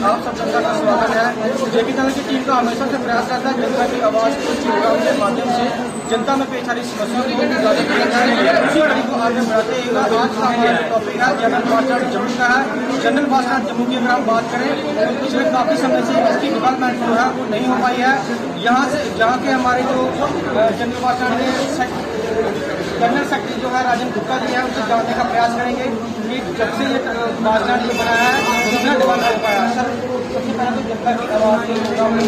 आप सब जनता का स्वागत है। जेपी दल की टीम का हमेशा से प्रयास रहता है जनता की आवाज़ को प्रोग्राम के माध्यम से जनता में पेश आ रही समस्याओं को उजागर किया जाए, उसी कड़ी को आगे बढ़ाते हुए आज का हमारा टॉपिक है जनरल बस स्टैंड जम्मू का है। जनरल बस स्टैंड जम्मू की अगर हम बात करें तो पिछले काफ़ी समय से इसकी डेवलपमेंट जो है वो नहीं हो पाई है। यहाँ के हमारे जो जनरल बस स्टैंड के जनरल सेक्रेटरी जो है राजेंद्र गुप्ता जी है, उनसे जानने का प्रयास करेंगे कि जब से ये बस स्टैंड जो बना है कितना डेवलप हो पाया। सर, सबसे पहले तो जनता की आवाज़ के प्रोग्राम में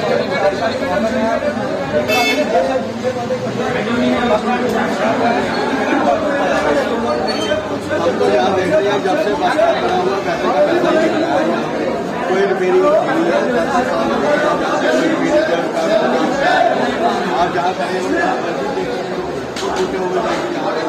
हम तो यहाँ देख रहे हैं जब से बस स्टैंड बना हुआ पैसे का पैसा नहीं मिल रहा है, कोई रिपेयरिंग नहीं है। आप जहाँ खड़े हो टूटे हुए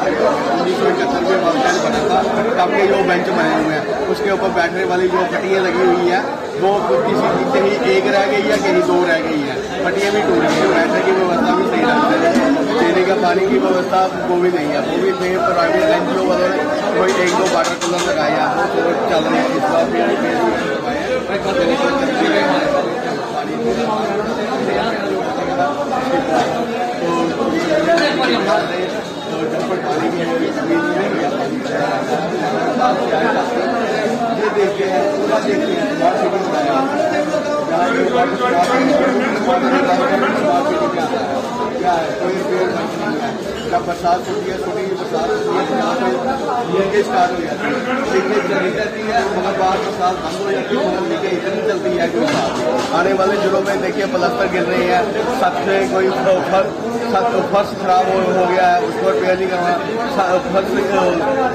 1971 में बस स्टैंड बना था, तब के जो बेंच बने हुए हैं उसके ऊपर बैठने वाली जो पट्टियाँ लगी हुई है वो किसी कहीं एक रह गई है, कहीं दो रह गई है, पट्टियाँ भी टूट गई है। बैठने की व्यवस्था भी सही ढंग से नहीं है, पीने का पानी की व्यवस्था वो भी नहीं है। वो भी प्राइवेट एनजीओ वालों ने कोई एक दो वाटर कूलर लगाया वो तो चल रहे हैं। इस बार भी तो जब पर पानी की ये देखते हैं पूरा देखते हैं स्मार्ट सिटी बनाया क्या है, कोई पेड़ नहीं है। जब बरसात होती है, छोटी बरसात होती है तो यहाँ पे लीकेज स्टार्ट हो जाती है, लीकेज चली जाती है, मगर बाद बरसात बंद हो जाती है, मगर लीकेज इतनी चलती है कि आने वाले दिनों में देखिए प्लास्टर गिर रही है, छत में कोई फर्श खराब हो गया है, उसको रिपेयर नहीं करवाना,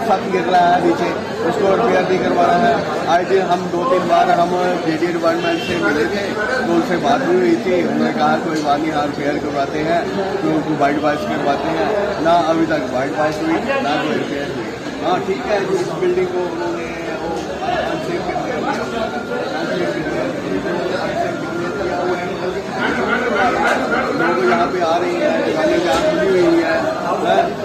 छत गिर रहा है नीचे, उसको रिपेयर नहीं करवाना है। आए दिन हम 2-3 बार हम जेडी डिपार्टमेंट से मिले थे तो उनसे बात भी हुई थी। उन्होंने कहा कोई बात नहीं, हाँ रिपेयर करवाते हैं, तो उनको वाइट वॉश करवाते हैं ना। अभी तक वाइट वॉश हुई ना कोई रिपेयर हुई। हाँ ठीक है, इस बिल्डिंग को उन्होंने लोग यहाँ पे आ रही है, दुकानें जहाँ खुली हुई है,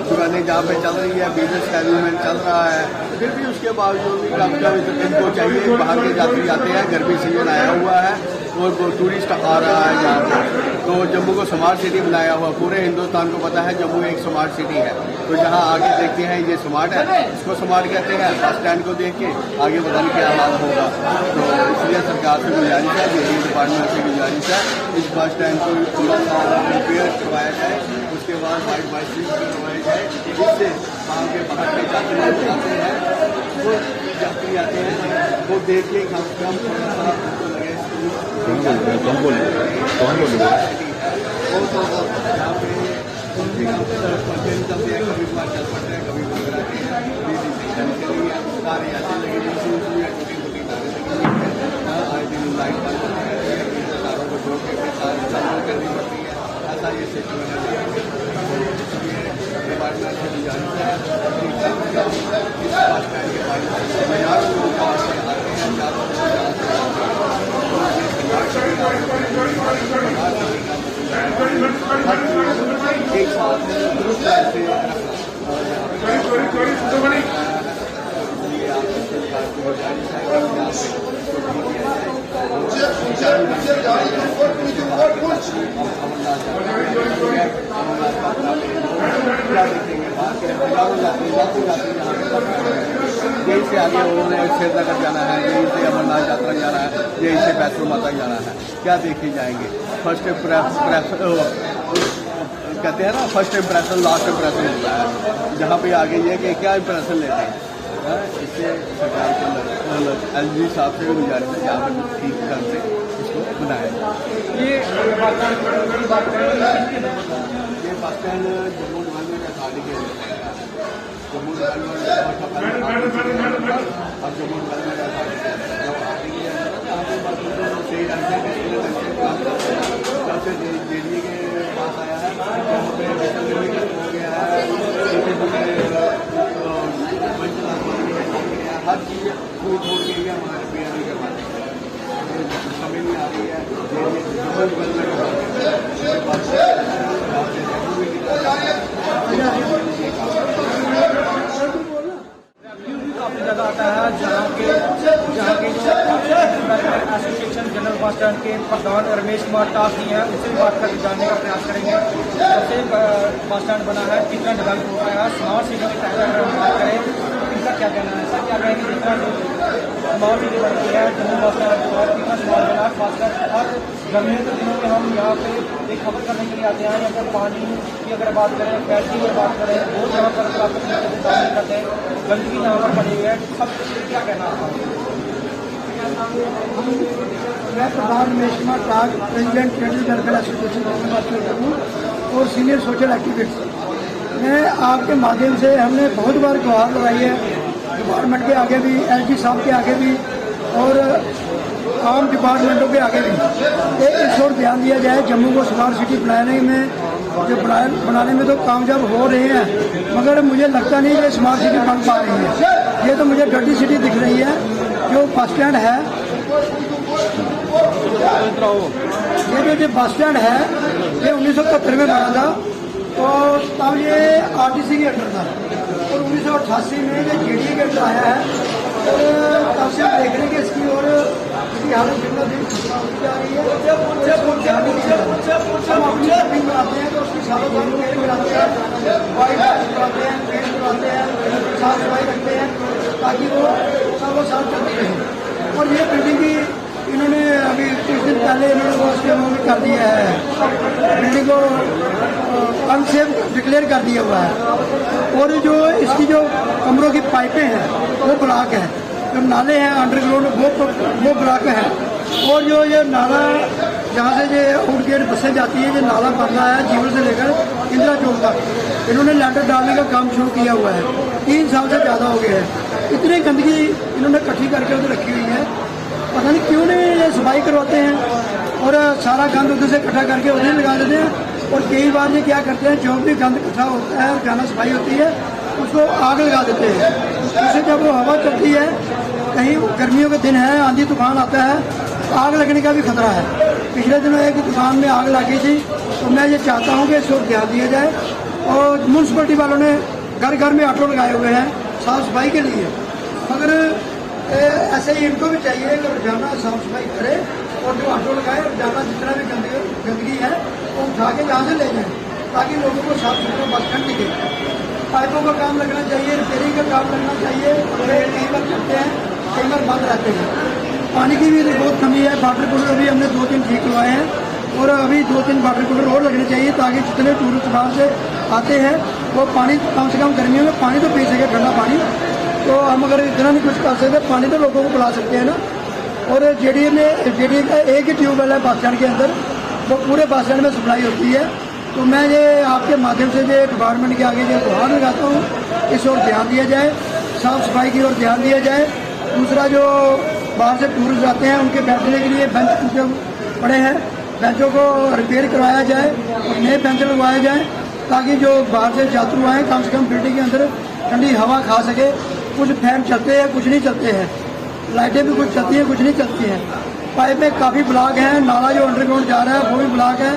दुकानें जहाँ पे चल रही है, बिजनेस डेवलपमेंट चल रहा है, फिर भी उसके बावजूद भी कभी कभी इनको चाहिए। बाहर के यात्री आते हैं, गर्मी सीजन आया हुआ है और टूरिस्ट आ रहा है यहाँ पे, तो जम्मू को स्मार्ट सिटी बनाया हुआ। पूरे हिंदुस्तान को पता है जम्मू एक स्मार्ट सिटी है, तो जहाँ आगे देखते हैं ये स्मार्ट है, इसको स्मार्ट कहते हैं। बस स्टैंड को देख के आगे पता नहीं क्या हाल होगा। तो इसलिए सरकार से गुजारिश है, जेडी डिपार्टमेंट से गुजारिश है, इस बस स्टैंड को रिपेयर करवाया जाए, उसके बाद वाइट वॉश करवाया जाए, जिससे वहाँ के बाहर के यात्री आते हैं, वो यात्री आते हैं वो देख के कम से कम थोड़ा सा लगे कौन बोले वो तो यहाँ पे कभी चलते हैं, कभी बार चल पड़ते हैं, कभी बंद रहते हैं। सारे ऐसे लगे छोटी तारें लगी हुई है, आए दिन लाइट बंद होती रहती है, तारों को जोड़ के फिर तार चालू करनी पड़ती है। ऐसा ये सिस्टम है डिपार्टमेंट से गुजारिश है इस बस स्टैंड के बारे में हज़ारों लोग बाहर से आते हैं, एक साथ दुरुस्त से इसलिए आप सरकार को गुजारिश है यहीं से आगे उन्होंने श्रीनगर जाना है, यहीं से अमरनाथ यात्रा जाना है, यहीं से वैष्णो माता जाना है। क्या देखे जाएंगे? फर्स्ट कहते हैं ना, फर्स्ट इम्प्रेशन लास्ट इम्प्रेशन होता है। जहाँ पे आगे ये कि क्या इम्प्रेशन लेते हैं, इससे सरकार को LG साहब से भी गुजारिश है यहाँ पर ठीक ढंग से इसको बनाया। ये बस स्टैंड जम्मू डिपार्टमेंट का खाली के जम्मू डिपार्टमेंट और जम्मू डिपार्टमेंट का सही ढंग से जेडीए के पास आया है, हो गया है, हर चीज़ छोड़ के ही हमारे रिपेयर नहीं करवाते, समझ नहीं आ रही है। काफ़ी ज़्यादा आता है, जहाँ के जो एसोसिएशन प्रधान रमेश कुमार टास जी हैं, उनसे भी बात करके जानने का प्रयास करेंगे। सबसे बस स्टैंड बना है, कितना डेवलप हो रहा है, स्मार्ट सिटी के तहत अगर हम बात करें इनका क्या कहना है? सर क्या कहेंगे जितना स्मार्ट सिटी बनती है, जम्मू बस स्टैंड और कितना स्मार्ट बना, खासकर हर गर्मियों के दिनों में हम यहाँ पे एक खबर करने के लिए आते हैं। यहाँ पर पानी की अगर बात करें, फैक्ट्री की बात करें, बहुत यहाँ पर प्राप्त करते हैं, गंदगी यहाँ पर पड़ी हुई है, सब क्या कहना है? मैं प्रधान रमेश कुमार टाग, प्रेसिडेंट कैटल वेलफेयर एसोसिएशन की बात कर रहा हूँ और सीनियर सोशल एक्टिविस्ट। मैं आपके माध्यम से हमने बहुत बार गुहार लगाई है डिपार्टमेंट के आगे भी, एसडी साहब के आगे भी और आम डिपार्टमेंटों के आगे भी इस ओर ध्यान दिया जाए। जम्मू को स्मार्ट सिटी बनाने में तो कामयाब हो रहे हैं, मगर मुझे लगता नहीं कि स्मार्ट सिटी बन पा रही है। ये तो मुझे डर्टी सिटी दिख रही है। जो बस स्टैंड है, ये जो बस स्टैंड है ये 1971 में बना था, तो तब ये आरटीसी के अंडर था और 1988 में ये जेडीए के अंदर आया है। और तब से हम देख रहे हैं कि इसकी और इसकी हालत दिन ब दिन होती जा रही है। हम अपनी शॉपिंग बनाते हैं तो उसकी सालों साल पेड़ बनाते हैं, वाइट बनाते हैं, पेड़ बनाते हैं, साफ सफाई रखते हैं ताकि वो सालों साल चलती रहे। और ये बिल्डिंग की इन्होंने अभी कुछ दिन पहले इन्होंने वो उसके मुँह में कर दिया है, बिल्डिंग को अनसेफ डिक्लेयर कर दिया हुआ है। और जो इसकी जो कमरों की पाइपें हैं वो ब्लॉक है, जो नाले हैं अंडरग्राउंड वो ब्लॉक है। और जो ये नाला जहाँ से ये आउटगेट बसें जाती है, जो नाला बन रहा है जीवन से लेकर इंदिरा चौक तक, इन्होंने लैंटर डालने का काम शुरू किया हुआ है। 3 साल से ज़्यादा हो गया है। इतनी गंदगी इन्होंने इकट्ठी करके उधर रखी हुई है, पता नहीं क्यों नहीं ये सफाई करवाते हैं और सारा गंद उधर से इकट्ठा करके उधर लगा देते हैं। और कई बार ये क्या करते हैं, जो भी गंद इकट्ठा होता है और जहाँ सफाई होती है उसको आग लगा देते हैं। उससे जब वो हवा चलती है, कहीं गर्मियों के दिन है, आंधी तूफान आता है, आग लगने का भी खतरा है। पिछले दिनों एक दुकान में आग लगी थी, तो मैं ये चाहता हूँ कि इसको ध्यान दिया जाए। और म्यूनसिपलिटी वालों ने घर घर में ऑटो लगाए हुए हैं साफ सफाई के लिए, मगर ऐसे ही इनको भी चाहिए कि रोजाना साफ सफाई करे और जो ऑटो लगाए रोजाना जितना भी गंदगी है वो उठा के यहाँ से ले जाए ताकि लोगों को साफ सुथरा बस स्टैंड दिखे। पाइपों का काम लगना चाहिए, रिपेयरिंग का काम लगना चाहिए। कई बार चलते हैं, कई बार बंद रहते हैं। पानी की भी बहुत कमी है। वाटर कूलर अभी हमने 2-3 ठीक करवाए हैं और अभी 2-3 वाटर कूलर और लगने चाहिए ताकि जितने टूरिस्ट बाहर से आते हैं वो पानी कम से कम गर्मियों में पानी तो पी सके, ठंडा पानी। तो हम अगर इतना नहीं कुछ कर सकते, पानी तो लोगों को पिला सकते हैं ना। और जेडीए का एक ही ट्यूबवेल है बस स्टैंड के अंदर, वो पूरे बस स्टैंड में सप्लाई होती है। तो मैं ये आपके माध्यम से जो डिपार्टमेंट के आगे जो गुहार लगाता हूँ, इस ओर ध्यान दिया जाए, साफ सफाई की ओर ध्यान दिया जाए। दूसरा, जो बाहर से टूरिस्ट आते हैं उनके बैठने के लिए बेंच जो पड़े हैं, बेंचों को रिपेयर करवाया जाए और नए बेंच लगवाए जाए ताकि जो बाहर से यात्रु आए कम से कम बिल्डिंग के अंदर ठंडी हवा खा सके। कुछ फैन चलते हैं, कुछ नहीं चलते हैं, लाइटें भी कुछ चलती हैं, कुछ नहीं चलती हैं। पाइपें काफ़ी ब्लॉक हैं, नाला जो अंडरग्राउंड जा रहा है वो भी ब्लॉक है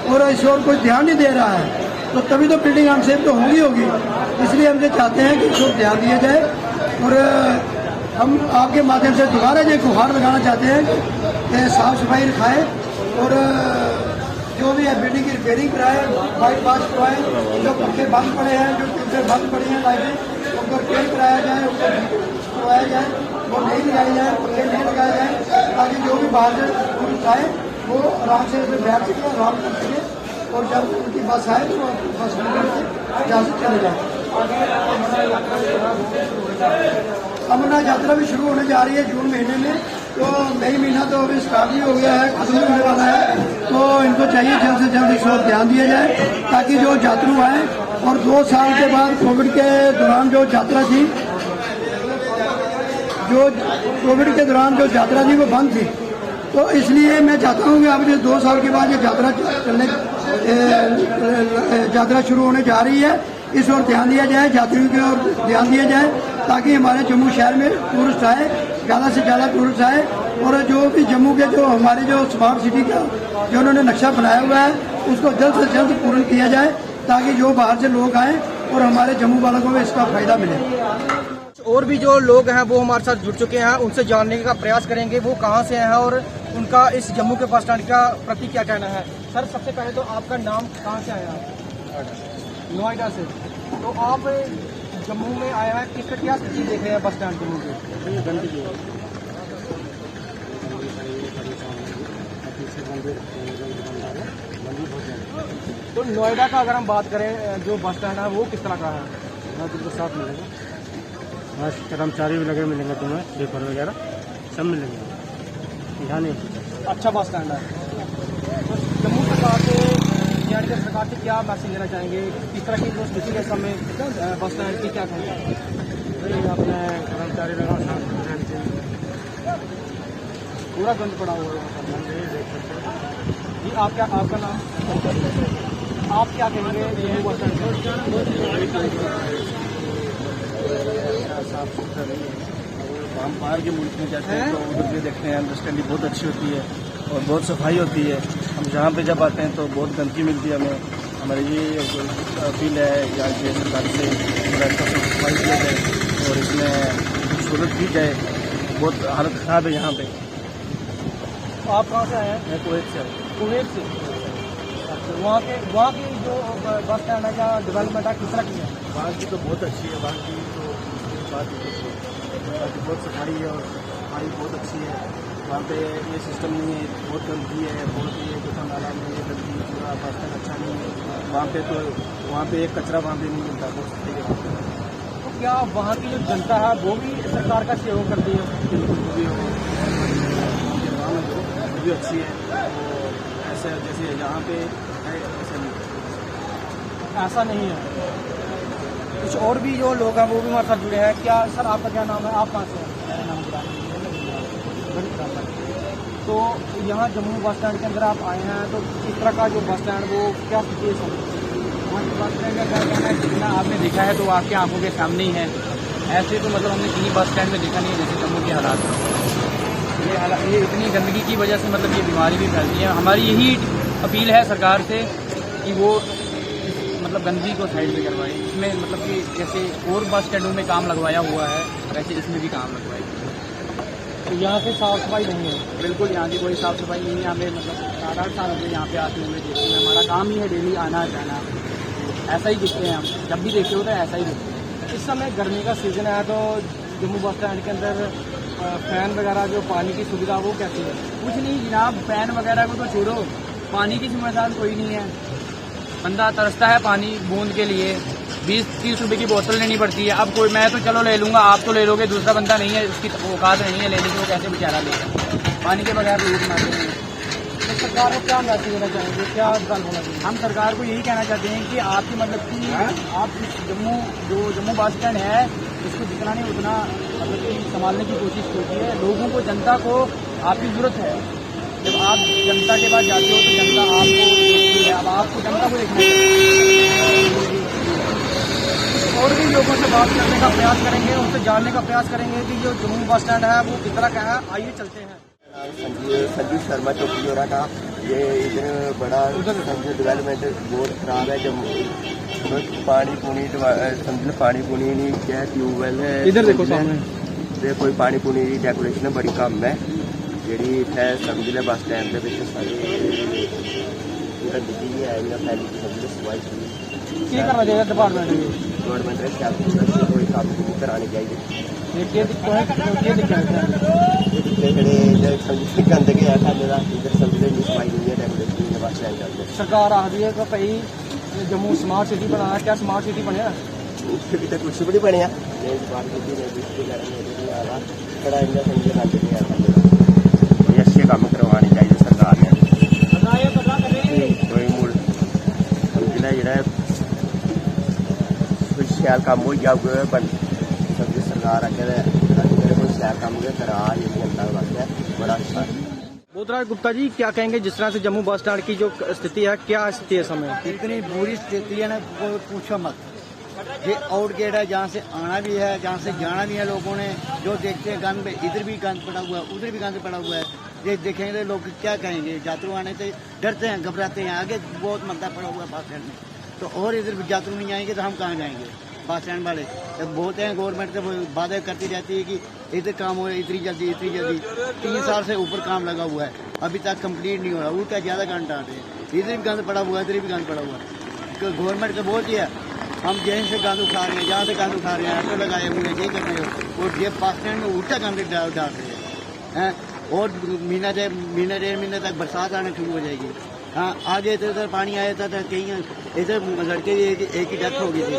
और इस ओर कोई ध्यान नहीं दे रहा है। तो तभी तो बिल्डिंग अनसेफ तो होगी। इसलिए हम ये चाहते हैं कि इस ओर ध्यान दिया जाए। और हम आपके माध्यम से दोबारा ये गुहार लगाना चाहते हैं कि साफ सफाई रखाएँ और जो भी है बिल्डिंग की रिपेयरिंग कराए, वाइट वॉश करवाएँ, जो पंखे बंद पड़े हैं, जो ट्यूबवेल बंद पड़ी हैं, लाइटें उनको रिपेयर कराया जाए, उनको करवाया जाए, वो नहीं लगाई जाए, पंखे नहीं लगाए जाए ताकि जो भी बाहर से टूरिस्ट आए वो आराम से बैठ सके, आराम कर सके और जब उनकी बस आए तो बस जहाँ से चले जाए। अमरनाथ यात्रा भी शुरू होने जा रही है जून महीने में, तो मई महीना तो अभी स्टार्ट ही हो गया है, खत्म होने वाला है। तो इनको चाहिए जल्द से जल्द इस ओर ध्यान दिया जाए ताकि जो यात्रु आए। और 2 साल के बाद कोविड के दौरान जो यात्रा थी, जो यात्रा थी वो बंद थी, तो इसलिए मैं चाहता हूँ कि अब जो 2 साल के बाद ये यात्रा शुरू होने जा रही है, इस ओर ध्यान दिया जाए, यात्रियों की ओर ध्यान दिया जाए ताकि हमारे जम्मू शहर में टूरिस्ट आए, ज़्यादा से ज़्यादा टूरिस्ट आए। और जो भी जम्मू के जो हमारे जो स्मार्ट सिटी का जो उन्होंने नक्शा बनाया हुआ है उसको जल्द से जल्द पूर्ण किया जाए ताकि जो बाहर से लोग आएँ और हमारे जम्मू वालों को इसका फ़ायदा मिले। और भी जो लोग हैं वो हमारे साथ जुड़ चुके हैं, उनसे जानने का प्रयास करेंगे वो कहाँ से हैं और उनका इस जम्मू के बस स्टैंड का प्रति क्या कहना है। सर सबसे पहले तो आपका नाम, कहाँ से आया आप? नोएडा से। तो आप जम्मू में आया है, किसका क्या स्थिति देख रहे हैं बस स्टैंड जम्मू के? गंदगी तो नोएडा का अगर हम बात करें, जो बस स्टैंड है वो किस तरह का है? हाँ तुमको साफ मिलेगा, हाँ कर्मचारी भी लगे मिलेंगे, तुम्हें पेपर वगैरह सब मिलेंगे, यहाँ नहीं। अच्छा बस स्टैंड है। तो जम्मू सरकार से, यानी कि सरकार से क्या मैसेज देना चाहेंगे, किस तरह की जो स्थिति है समय बस स्टैंड की, क्या कहेंगे? अपने कर्मचारी लगाओ, साफ रहना चाहिए, पूरा गंद पड़ा हुआ है। जी आपका नाम, आप क्या कहेंगे जम्मू बस स्टैंड? साफ सुथरा नहीं है। हम बाहर के मुल्क में जाते हैं तो उधर भी देखते हैं, अंडरस्टैंडिंग बहुत अच्छी होती है और बहुत सफाई होती है। हम यहाँ पे जब आते हैं तो बहुत गंदगी मिलती है हमें। हमारी ये अपील है यहाँ के सरकार से, थोड़ा अच्छा सफाई किया जाए और इसमें खूबसूरत की जाए। बहुत हालत ख़राब है यहाँ पे। आप कहाँ से आए हैं? मैं कुवैत से कुवैत से। अच्छा, वहाँ की जो बस स्टैंड है क्या डेवलपमेंट है, किस तरह की है? वहाँ की तो बहुत अच्छी है, वहाँ की तो बात ही कुछ है। वहाँ की बहुत सफाई है और सफाई बहुत अच्छी है। वहाँ पे ये सिस्टम नहीं है, बहुत गंदगी है, बहुत ये दुकान नाला में ये गंदगी, पूरा बस स्टैंड अच्छा नहीं है। वहाँ पे एक कचरा वहाँ पे नहीं मिलता, बहुत सफाई है वहाँ पे। तो क्या वहाँ की जो जनता है वो भी सरकार का सहयोग करती है? भी अच्छी है, वो ऐसे जैसे यहाँ पे है ऐसा नहीं। ऐसा नहीं है। कुछ और भी जो लोग हैं वो भी हमारे साथ जुड़े हैं। क्या सर आपका क्या नाम है, आप कहाँ से हैं? मेरा नाम गुलाम। तो यहाँ जम्मू बस स्टैंड के अंदर आप आए हैं, तो इस तरह का जो बस स्टैंड वो क्या स्थिति है? वहाँ के बस स्टैंड का क्या कहना है, जितना आपने देखा है तो आपकी आंखों के सामने ही है। ऐसे तो मतलब हमने कहीं बस स्टैंड में देखा नहीं है जैसे जम्मू के हालात। ये इतनी गंदगी की वजह से मतलब ये बीमारी भी फैलती है। हमारी यही अपील है सरकार से कि वो मतलब गंदगी को साइड में करवाए। इसमें मतलब कि जैसे और बस स्टैंडों में काम लगवाया हुआ है वैसे इसमें भी काम लगवाए। तो यहाँ से साफ सफाई नहीं है? बिल्कुल यहाँ की कोई साफ़ सफाई नहीं है। हमें मतलब 7-8 साल हो गए यहाँ पे आते हुए देखते हैं। हमारा काम ही है डेली आना जाना, ऐसा ही दिखते हैं हम। जब भी देखते हो तो ऐसा ही दिखते हैं। इस समय गर्मी का सीज़न है तो जम्मू बस स्टैंड के अंदर फैन वगैरह जो पानी की सुविधा वो कैसी है? कुछ नहीं जनाब, फैन वगैरह को तो छोड़ो, पानी की समस्या कोई नहीं है। बंदा तरसता है पानी बूंद के लिए, 20-30 रुपए की बोतल लेनी पड़ती है। अब कोई, मैं तो चलो ले लूँगा, आप तो ले लोगे, दूसरा बंदा नहीं है, उसकी औकात नहीं है लेने की, वो कैसे बेचारा लेगा? पानी के बगैर लूट मारते हैं। तो सरकार को क्या मैसेज देना चाहेंगे, क्या हल होना चाहिए? हम सरकार को यही कहना चाहते हैं कि आपकी मतलब कि आप इस जम्मू बस स्टैंड है इसको जितना नहीं उतना मतलब कि संभालने की कोशिश कीजिए। लोगों को, जनता को आपकी ज़रूरत है। जब आप जनता के पास जाते हो तो जनता आपको देखती है। अब आपको जनता को देखना चाहिए। और भी लोगों से बात करने का प्रयास करेंगे, उनसे जानने का प्रयास करेंगे कि जो जम्मू बस स्टैंड है वो किस तरह का है। आइए चलते हैं। संजीव शर्मा चौकीजोरा का ये इधर बड़ा डेवलपमेंट बहुत खराब है। जम्मू पानी समझ पानी पुनी नहीं क्या, ट्यूबवेल है इधर देखो सामने, ते कोई पानी पुनी की डेकोरेशन बड़ी कम है जी। इतने समझ लो बस स्टैंड के सारी गंदगी है या फैली समझ लो सफाई क्या करना चाहिए डिपार्टमेंट में? गवर्नमेंट ने क्या कोई काम नहीं करानी चाहिए। गंदगी है साले का, इधर समझ लो सफाई नहीं है, डेकोरेशन बस स्टैंड चलते। सरकार आ रही है कि भाई जम्मू स्मार्ट सिटी बनाना। क्या स्मार्ट सिटी बनया? अभी तक कुछ भी नहीं बनया। बड़ा इन्ना समझे गंद नहीं आता। कोई अच्छे काम करवाने चाहिए सरकार ने। कोई मुड़ समझना जो कोई शैल कम हो जाऊगा बन समझे सरकार अगर कोई शैल कम करा जनता वास्ते बड़ा अच्छा। बोधराज गुप्ता जी, क्या कहेंगे जिस तरह से जम्मू बस स्टैंड की जो स्थिति है, क्या स्थिति है समय? इतनी बुरी स्थिति है ना, कोई पूछो मत। ये आउट गेट है, जहाँ से आना भी है, जहाँ से जाना भी है। लोगों ने जो देखते हैं गंद, इधर भी गंद पड़ा हुआ है, उधर भी गंद पड़ा हुआ है। ये देखेंगे तो लोग क्या कहेंगे? यात्रु आने से डरते हैं, घबराते हैं। आगे बहुत मंदा पड़ा हुआ है बस स्टैंड में, तो और इधर यात्रु नहीं आएंगे तो हम कहाँ जाएंगे? बस स्टैंड वाले जब बोलते हैं गवर्नमेंट से वादे करती रहती है कि इधर काम हो इतनी जल्दी 3 साल से ऊपर काम लगा हुआ है, अभी तक कंप्लीट नहीं हो रहा। उल्टा ज़्यादा गंद डाल रहे हैं, इधर भी गंद पड़ा हुआ है, इधर भी गंद पड़ा हुआ है। गवर्नमेंट को बोलती है हम जहीं से गंद उठा रहे हैं, जहाँ से गंद उठा रहे हैं, ऑटो लगाए हुए हैं, ये कर रहे हो, और ये बस स्टैंड में उल्टा गंद डाल रहे हैं। और महीना 1.5 महीने तक बरसात आना शुरू हो जाएगी। हाँ, आगे इधर पानी आया था कहीं इधर लड़के एक ही डेथ हो गई थी।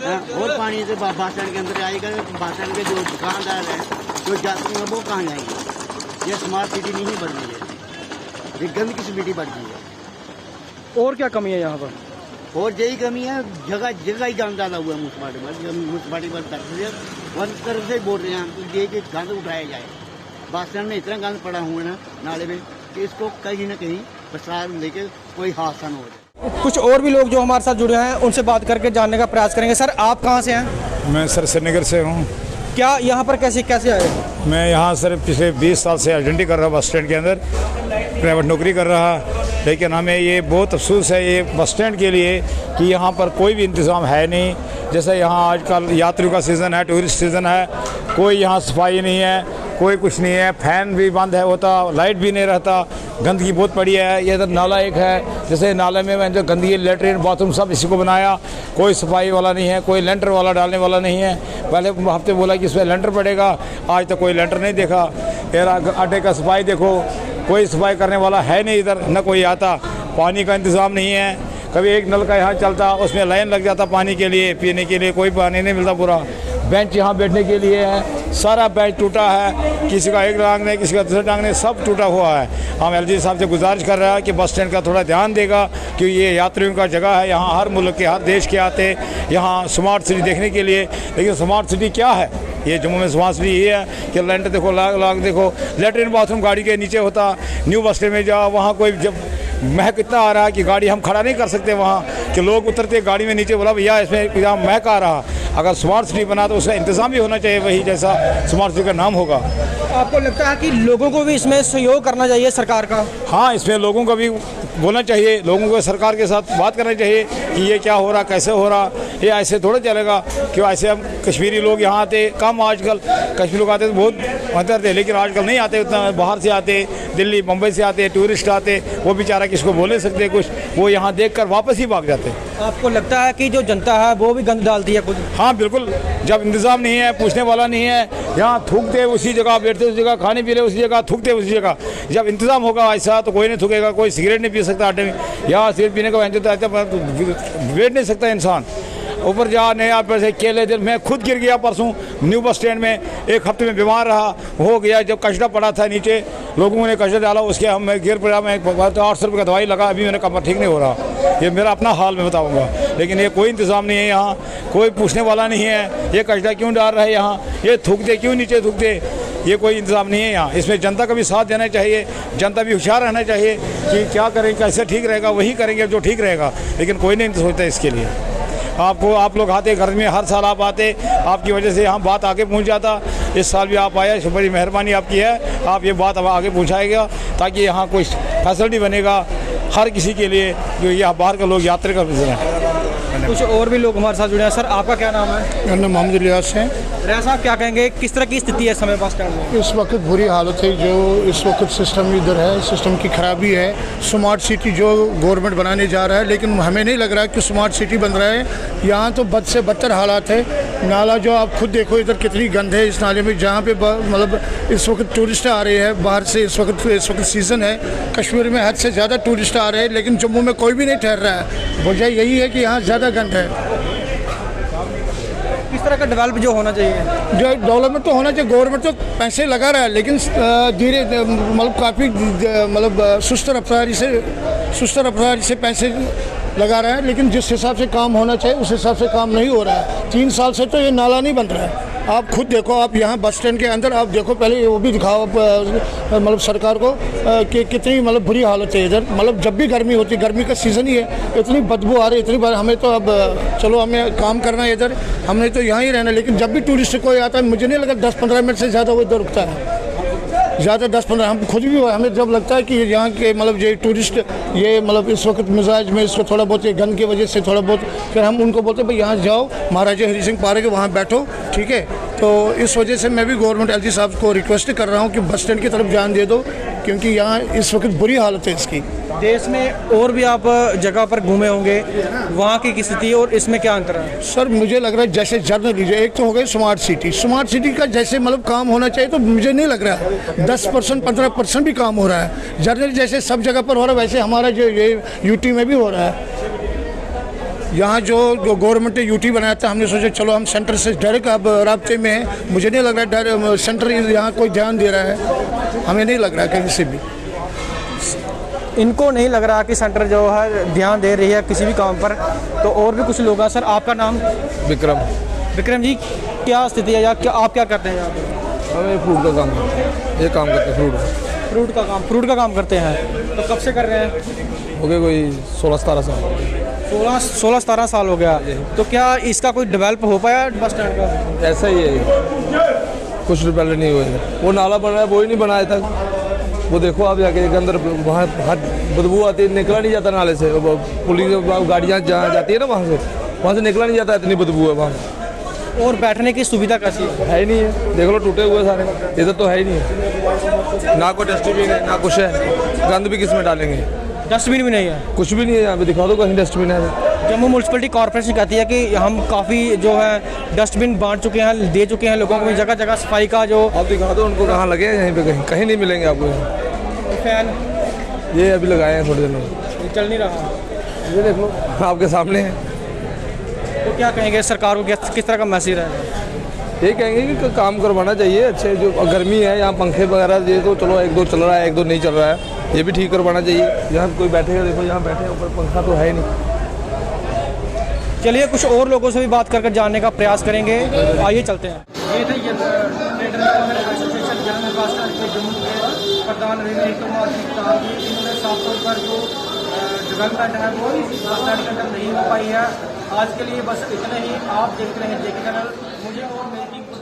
हाँ, और पानी इधर बस स्टैंड के अंदर आएगा, बस स्टैंड के जो दुकानदार हैं जो यात्री हैं वो कहाँ जाएंगे। ये स्मार्ट सिटी नहीं बढ़ रही है, ये गंद की सिटी बढ़ रही है। और क्या कमी है यहाँ पर? और यही कमी है, जगह जगह ही गंद डाला हुआ है। म्यूनसिपालिटी पर तरफ से बोल रहे हैं हम ये कि गंद उठाया जाए। बस स्टैंड में इतना गंद पड़ा हुआ है ना नाले में कि इसको कहीं ना कहीं बरसात लेके कोई हादसा न हो जाए। कुछ और भी लोग जो हमारे साथ जुड़े हैं उनसे बात करके जानने का प्रयास करेंगे। सर, आप कहाँ से हैं? मैं सर श्रीनगर से हूँ। क्या यहाँ पर कैसे आए? मैं यहाँ सर पिछले 20 साल से एजेंटी कर रहा हूँ बस स्टैंड के अंदर, प्राइवेट नौकरी कर रहा। लेकिन हमें ये बहुत अफसोस है ये बस स्टैंड के लिए कि यहाँ पर कोई भी इंतज़ाम है नहीं। जैसे यहाँ आजकल यात्रियों का सीज़न है, टूरिस्ट सीज़न है, कोई यहाँ सफाई नहीं है, कोई कुछ नहीं है, फैन भी बंद है होता, लाइट भी नहीं रहता, गंदगी बहुत पड़ी है। ये इधर नाला एक है, जैसे नाले में जो गंदगी लेटरिन बाथरूम सब इसी को बनाया, कोई सफाई वाला नहीं है, कोई लेंटर वाला डालने वाला नहीं है। पहले हफ्ते बोला कि इसमें लेंटर पड़ेगा, आज तक कोई लेंटर नहीं देखा। अड्डे का सफाई देखो, कोई सफाई करने वाला है नहीं इधर, न कोई आता। पानी का इंतज़ाम नहीं है, कभी एक नल का यहाँ चलता उसमें लाइन लग जाता पानी के लिए, पीने के लिए कोई पानी नहीं मिलता। पूरा बेंच यहाँ बैठने के लिए है, सारा बेंच टूटा है, किसी का एक टांग नहीं, किसी का दूसरा टांग नहीं, सब टूटा हुआ है। हम एलजी साहब से गुजारिश कर रहे हैं कि बस स्टैंड का थोड़ा ध्यान देगा, क्योंकि ये यात्रियों का जगह है। यहाँ हर मुल्क के हर देश के आते यहाँ स्मार्ट सिटी देखने के लिए। लेकिन स्मार्ट सिटी क्या है? ये जम्मू में स्मार्ट सिटी ये है कि लेंटर देखो, लाग देखो, लेटरिन बाथरूम गाड़ी के नीचे होता। न्यू बस स्टैंड में जाओ, वहाँ कोई जब महक इतना आ रहा है कि गाड़ी हम खड़ा नहीं कर सकते वहाँ, कि लोग उतरते गाड़ी में नीचे, बोला भैया इसमें यहाँ महक आ रहा। अगर स्मार्ट सिटी बना तो उसका इंतज़ाम भी होना चाहिए वही जैसा स्मार्ट सिटी का नाम होगा। आपको लगता है कि लोगों को भी इसमें सहयोग करना चाहिए सरकार का? हाँ, इसमें लोगों का भी बोलना चाहिए, लोगों को सरकार के साथ बात करनी चाहिए कि ये क्या हो रहा, कैसे हो रहा। ये ऐसे थोड़ा चलेगा कि ऐसे हम कश्मीरी लोग यहाँ आते कम, आजकल कश्मीरी लोग आते तो बहुत बेहतर थे, लेकिन आजकल नहीं आते उतना। बाहर से आते, दिल्ली मुंबई से आते, टूरिस्ट आते, वो बेचारा किसको बोले सकते कुछ, वो यहाँ देखकर वापस ही भाग जाते। आपको लगता है कि जो जनता है वो भी गंद डालती है खुद? हाँ बिल्कुल, जब इंतज़ाम नहीं है, पूछने वाला नहीं है, यहाँ थूकते उसी जगह, बैठते उसी जगह, खाने पीने उसी जगह, थूकते उसी जगह। जब इंतज़ाम होगा ऐसा तो कोई नहीं थूकेगा, कोई सिगरेट नहीं पी सकता अड्डे में। यहाँ सिगरेट पीने का बैठ नहीं सकता इंसान। ऊपर जा नहीं आप से केले दिन मैं खुद गिर गया परसों न्यू बस स्टैंड में, 1 हफ्ते में बीमार रहा हो गया। जब कचरा पड़ा था नीचे, लोगों ने कचरा डाला, उसके हम मैं गिर पड़ा, मैं 800 रुपये का दवाई लगा, अभी मेरा कमर ठीक नहीं हो रहा। ये मेरा अपना हाल मैं बताऊंगा। लेकिन ये कोई इंतज़ाम नहीं है, यहाँ कोई पूछने वाला नहीं है, ये कचरा क्यों डाल रहा है यहाँ, ये थूकते क्यों नीचे थूकते, ये कोई इंतज़ाम नहीं है यहाँ। इसमें जनता का भी साथ देना चाहिए, जनता भी होशियार रहना चाहिए कि क्या करें, कैसे ठीक रहेगा, वही करेंगे जो ठीक रहेगा। लेकिन कोई नहीं सोचता इसके लिए। आप लोग आते घर में, हर साल आप आते, आपकी वजह से यहाँ बात आगे पहुँच जाता। इस साल भी आप आए, बड़ी मेहरबानी आपकी है, आप ये बात अब आगे पहुँचाएगा ताकि यहाँ कोई फैसिलिटी बनेगा हर किसी के लिए जो यहाँ बाहर के लोग यात्रा कर हैं। कुछ और भी लोग हमारे साथ जुड़े हैं। सर, आपका क्या नाम है? मेरा नाम मोहम्मद रियाज है। रियाज साहब, क्या कहेंगे, किस तरह की स्थिति है इस समय बस स्टैंड में? इस वक्त बुरी हालत है, जो इस वक्त सिस्टम इधर है, सिस्टम की खराबी है। स्मार्ट सिटी जो गवर्नमेंट बनाने जा रहा है, लेकिन हमें नहीं लग रहा कि स्मार्ट सिटी बन रहा है। यहाँ तो बद से बदतर हालात है। नाला जो आप खुद देखो इधर कितनी गंद है इस नाले में, जहाँ पे मतलब इस वक्त टूरिस्ट आ रहे हैं बाहर से। इस वक्त सीज़न है, कश्मीर में हद से ज़्यादा टूरिस्ट आ रहे हैं, लेकिन जम्मू में कोई भी नहीं ठहर रहा है। वजह यही है कि यहाँ ज़्यादा गंद है। किस तरह का डेवलप जो होना चाहिए? जो डेवलपमेंट तो होना चाहिए, गवर्नमेंट तो पैसे लगा रहा है, लेकिन धीरे मतलब काफ़ी मतलब सुस्त रफ्तारी से पैसे लगा रहा है, लेकिन जिस हिसाब से काम होना चाहिए उस हिसाब से काम नहीं हो रहा है। 3 साल से तो ये नाला नहीं बन रहा है। आप खुद देखो, आप यहाँ बस स्टैंड के अंदर आप देखो, पहले वो भी दिखाओ मतलब सरकार को कि कितनी मतलब बुरी हालत है इधर। मतलब जब भी गर्मी होती, गर्मी का सीज़न ही है, इतनी बदबू आ रही, इतनी बार हमें तो अब चलो हमें काम करना है इधर, हमने तो यहाँ ही रहना, लेकिन जब भी टूरिस्ट कोई आता है, मुझे नहीं लगा 10-15 मिनट से ज़्यादा वो इधर रुकता है। ज़्यादा 10-15 हम खुद भी हमें जब लगता है कि यहाँ के मतलब ये टूरिस्ट ये मतलब इस वक्त मिजाज में इसको थोड़ा बहुत ये गंद की वजह से थोड़ा बहुत, फिर हम उनको बोलते हैं भाई यहाँ जाओ महाराजा हरि सिंह पार्क है वहाँ बैठो, ठीक है। तो इस वजह से मैं भी गवर्नमेंट एलजी साहब को रिक्वेस्ट कर रहा हूँ कि बस स्टैंड की तरफ ध्यान दे दो, क्योंकि यहाँ इस वक्त बुरी हालत है इसकी। देश में और भी आप जगह पर घूमे होंगे, वहाँ की स्थिति और इसमें क्या अंतर है? सर मुझे लग रहा है जैसे जर्नल एक तो हो गई स्मार्ट सिटी का जैसे मतलब काम होना चाहिए, तो मुझे नहीं लग रहा है 10% 15% भी काम हो रहा है। जर्नल जैसे सब जगह पर हो रहा है वैसे हमारा जो ये यूटी में भी हो रहा है। यहाँ जो गवर्नमेंट ने यूटी बनाया था, हमने सोचा चलो हम सेंटर से डायरेक्ट अब राब्ते में हैं। मुझे नहीं लग रहा है सेंटर यहाँ कोई ध्यान दे रहा है, हमें नहीं लग रहा कहीं से भी। इनको नहीं लग रहा कि सेंटर जो है ध्यान दे रही है किसी भी काम पर। तो और भी कुछ लोग हैं। सर आपका नाम? विक्रम जी, क्या स्थिति है या क्या आप क्या करते हैं यहाँ पर? हमें फ्रूट का काम ये काम करते हैं, फ्रूट का काम करते हैं। तो कब से कर रहे हैं? हो गए कोई 16-17 साल। 16-17 साल हो गया। तो क्या इसका कोई डेवलप हो पाया बस स्टैंड का? ऐसा ही है, कुछ दिन पहले नहीं हुए। वो नाला बन रहा है वो ही नहीं बनाया था। वो देखो आप जाके अंदर वहाँ बदबू आती है, निकला नहीं जाता नाले से। पुलिस गाड़ियाँ जहाँ जाती है ना वहाँ से निकला नहीं जाता, इतनी बदबू है वहाँ। और बैठने की सुविधा कैसी है ही नहीं है, देख लो टूटे हुए सारे, इधर तो है ही नहीं है। ना कोई डस्टबिन है ना कुछ है, गंद भी किस में डालेंगे? डस्टबिन भी नहीं है, कुछ भी नहीं है। यहाँ पे दिखा दो कहीं डस्टबिन है। जम्मू म्यूनसिपलिटी कॉर्पोरेशन कहती है कि हम काफ़ी जो है डस्टबिन बांट चुके हैं, दे चुके हैं लोगों को, जगह जगह सफाई का जो। आप दिखा दो उनको कहाँ लगे हैं, यहीं पे कहीं नहीं मिलेंगे आपको। फैन ये अभी लगाए हैं थोड़ी देर में, चल नहीं रहा। ये देख लो आपके सामने है। तो क्या कहेंगे सरकार को, किस तरह का मैसेज है? ये कहेंगे कि काम करवाना चाहिए अच्छे। जो गर्मी है यहाँ पंखे वगैरह ये तो चलो 1-2 चल रहा है, 1-2 नहीं चल रहा है, ये भी ठीक करवाना चाहिए। यहाँ कोई बैठेगा, देखो यहाँ बैठे ऊपर पंखा तो है ही नहीं। चलिए कुछ और लोगों से भी बात कर जानने का प्रयास करेंगे, आइए चलते हैं। ये थे एसोसिएशन जनरल बस स्टैंड के जम्मू के प्रधान रवींद्र कुमार जी इन्होंने साफ तौर पर जो डेवलपमेंट है वो बस स्टैंड के अंदर नहीं हो पाई है। आज के लिए बस इतना ही। आप देख रहे हैं जेके चैनल। मुझे और मेरी टीम को